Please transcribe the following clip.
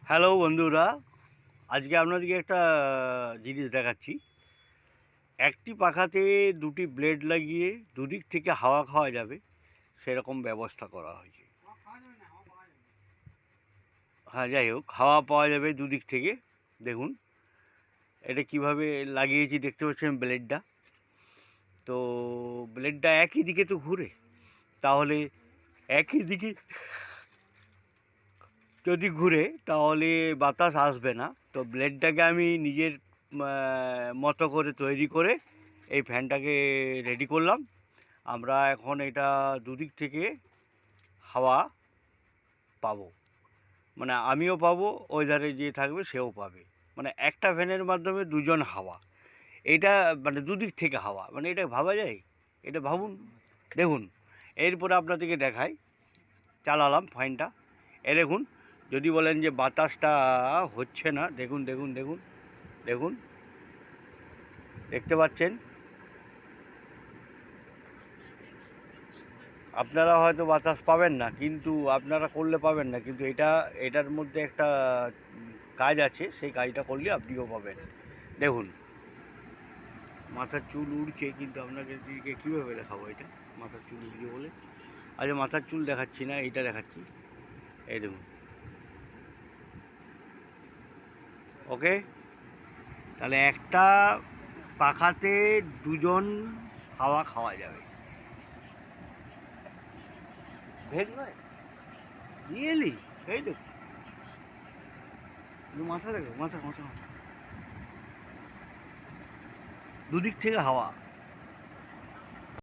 Hello বন্ধুরা, আজকে আপনাদেরকে একটা জিনিস দেখাচ্ছি। একটি পাখাতে দুটি ব্লেড লাগিয়ে দুদিক থেকে হাওয়া খাওয়া যাবে সেরকম ব্যবস্থা করা হয়েছে। হ্যাঁ, যাই হোক, হাওয়া পাওয়া যাবে দুদিক থেকে। দেখুন এটা কিভাবে লাগিয়েছি, দেখতে পাচ্ছেন ব্লেডটা। তো ব্লেডটা একই দিকে তো ঘুরে, তাহলে একই দিকে যদি ঘুরে তাহলে বাতাস আসবে না। তো ব্লেডটাকে আমি নিজের মতো করে তৈরি করে এই ফ্যানটাকে রেডি করলাম। আমরা এখন এটা দুদিক থেকে হাওয়া পাবো, মানে আমিও পাবো, ওই ধারে যে থাকবে সেও পাবে। মানে একটা ফ্যানের মাধ্যমে দুজন হাওয়া, এটা মানে দুদিক থেকে হাওয়া, মানে এটা ভাবা যায়? এটা ভাবুন। দেখুন, এরপরে আপনাদেরকে দেখাই, চালালাম ফ্যানটা। দেখুন, যদি বলেন যে বাতাসটা হচ্ছে না, দেখুন দেখুন দেখুন দেখুন, দেখতে পাচ্ছেন? আপনারা হয়তো বাতাস পাবেন না, কিন্তু আপনারা করলে পাবেন না, কিন্তু এটার মধ্যে একটা কাজ আছে, সেই কাজটা করলে আপনিও পাবেন। দেখুন, মাথার চুল উড়ছে, কিন্তু আপনাকে দিকে কীভাবে দেখাবো এটা? মাথার চুল উড়ছে বলে আচ্ছা, মাথার চুল দেখাচ্ছি না, এইটা দেখাচ্ছি। এই দেখুন, ওকে। তাহলে একটা পাখাতে দুজন হাওয়া খাওয়া যাবে। ভেজ নয়, রিয়েলি। এই দেখো, মাথা দেখো, মাথা মাথা, দুদিক থেকে হাওয়া।